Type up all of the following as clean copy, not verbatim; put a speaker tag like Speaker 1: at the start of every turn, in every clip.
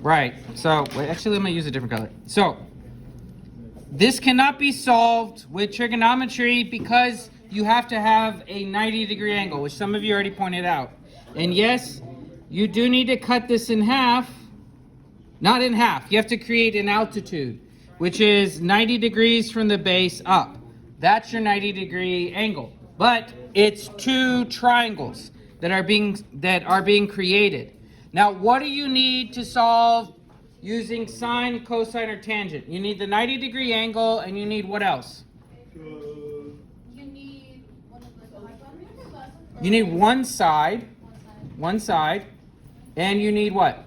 Speaker 1: Right. So, wait, actually, let me use a different color. So, this cannot be solved with trigonometry because you have to have a 90-degree angle, which some of you already pointed out. And yes, you do need to cut this in half. Not in half. You have to create an altitude, which is 90 degrees from the base up. That's your 90-degree angle. But it's two triangles that are being created. Now, what do you need to solve using sine, cosine, or tangent? You need the 90-degree angle, and you need what else? You need one side, and you need what?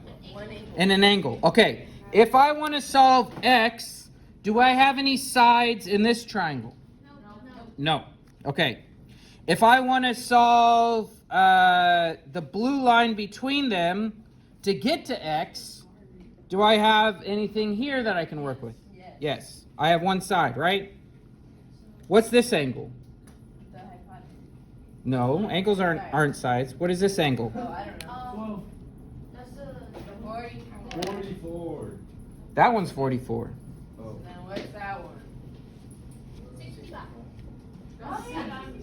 Speaker 1: And an angle. Okay, if I want to solve x, do I have any sides in this triangle? No. Okay. If I want to solve the blue line between them to get to x, do I have anything here that I can work with? Yes. I have one side, right? What's this angle? No, angles aren't sides. What is this angle?
Speaker 2: Oh, I don't know. That's a
Speaker 3: 44.
Speaker 1: That one's 44.
Speaker 3: Oh.
Speaker 2: Then what's that one?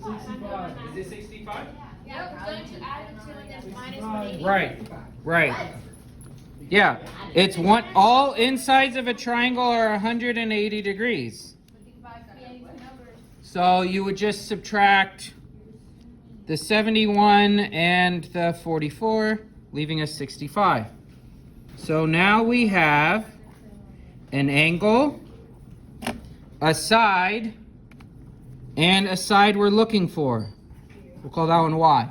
Speaker 4: 65.
Speaker 1: Is it 65?
Speaker 4: Yeah, don't you add the 2 and then minus 180?
Speaker 1: Right. Yeah, it's one. All insides of a triangle are 180 degrees. So you would just subtract the 71 and the 44, leaving us 65. So now we have an angle, a side, and a side we're looking for. We'll call that one Y.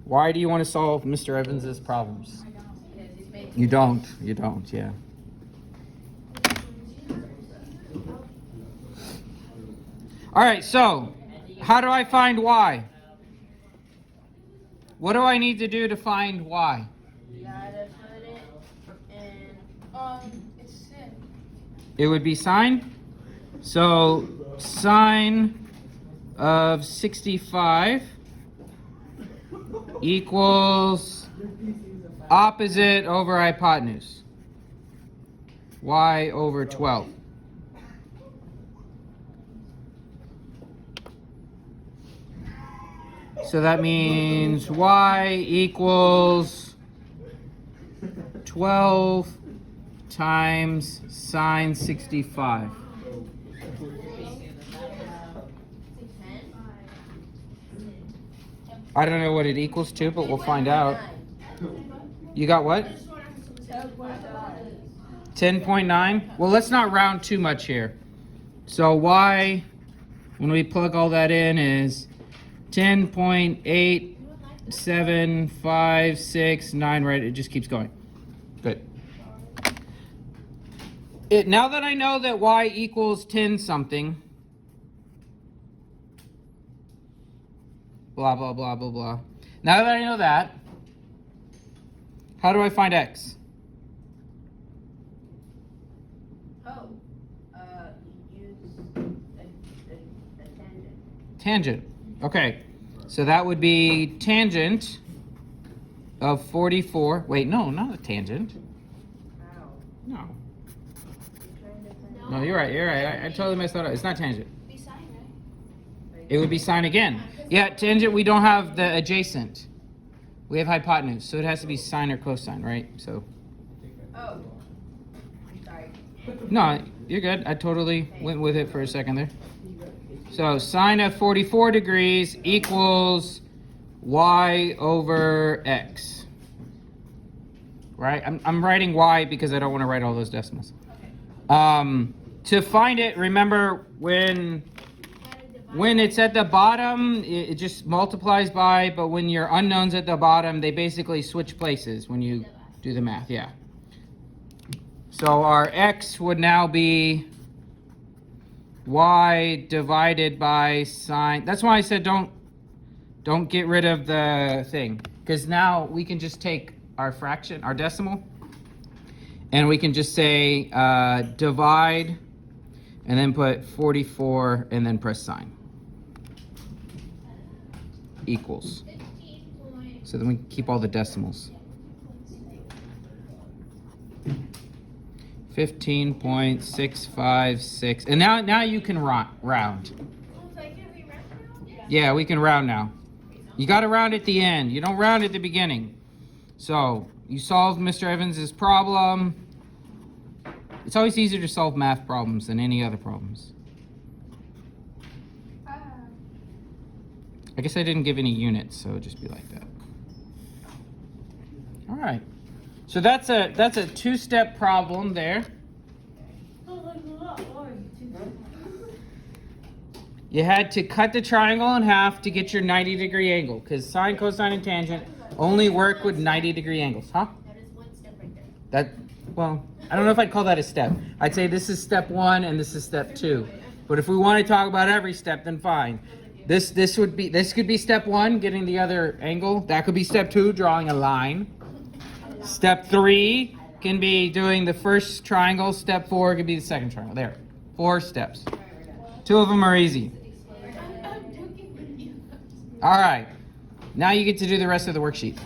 Speaker 1: Why do you want to solve Mr. Evans's problems? You don't, yeah. All right, so how do I find Y? What do I need to do to find Y?
Speaker 2: You gotta put it in, it's sin.
Speaker 1: It would be sine. So sine of 65 equals opposite over hypotenuse. Y over 12. So that means Y equals 12 times sine 65. I don't know what it equals to, but we'll find out. You got what? 10.9? Well, let's not round too much here. So Y, when we plug all that in, is 10.8756.9, right? It just keeps going. Good. Now that I know that Y equals 10 something, blah, blah, blah, blah, blah. Now that I know that, how do I find X?
Speaker 2: You use a tangent.
Speaker 1: Tangent. Okay. So that would be tangent of 44. Wait, no, not a tangent.
Speaker 2: How?
Speaker 1: No. No, you're right. I totally messed that up. It's not tangent.
Speaker 4: Be sine, right?
Speaker 1: It would be sine again. Yeah, tangent, we don't have the adjacent. We have hypotenuse, so it has to be sine or cosine, right? So,
Speaker 2: Oh. Sorry.
Speaker 1: no, you're good. I totally went with it for a second there. So, sine of 44 degrees equals y over x. Right? I'm writing y because I don't want to write all those decimals. To find it, remember when it's at the bottom, it just multiplies by, but when your unknown's at the bottom, they basically switch places when you do the math, yeah. So our x would now be y divided by sine. That's why I said don't get rid of the thing, because now we can just take our fraction, our decimal, and we can just say divide, and then put 44, and then press sine. Equals. So then we keep all the decimals. 15.656. And now you can round. Yeah, we can round now. You got to round at the end. You don't round at the beginning. So you solved Mr. Evans' problem. It's always easier to solve math problems than any other problems. I guess I didn't give any units, so it'll just be like that. All right. So that's a two-step problem there. You had to cut the triangle in half to get your 90-degree angle, because sine, cosine, and tangent only work with 90-degree angles, huh?
Speaker 4: That is one step right there.
Speaker 1: Well, I don't know if I'd call that a step. I'd say this is step 1 and this is step 2. But if we want to talk about every step, then fine. This could be step 1, getting the other angle. That could be step 2, drawing a line. Step 3 can be doing the first triangle. Step 4 could be the second triangle. There, 4 steps. 2 of them are easy. All right, now you get to do the rest of the worksheet.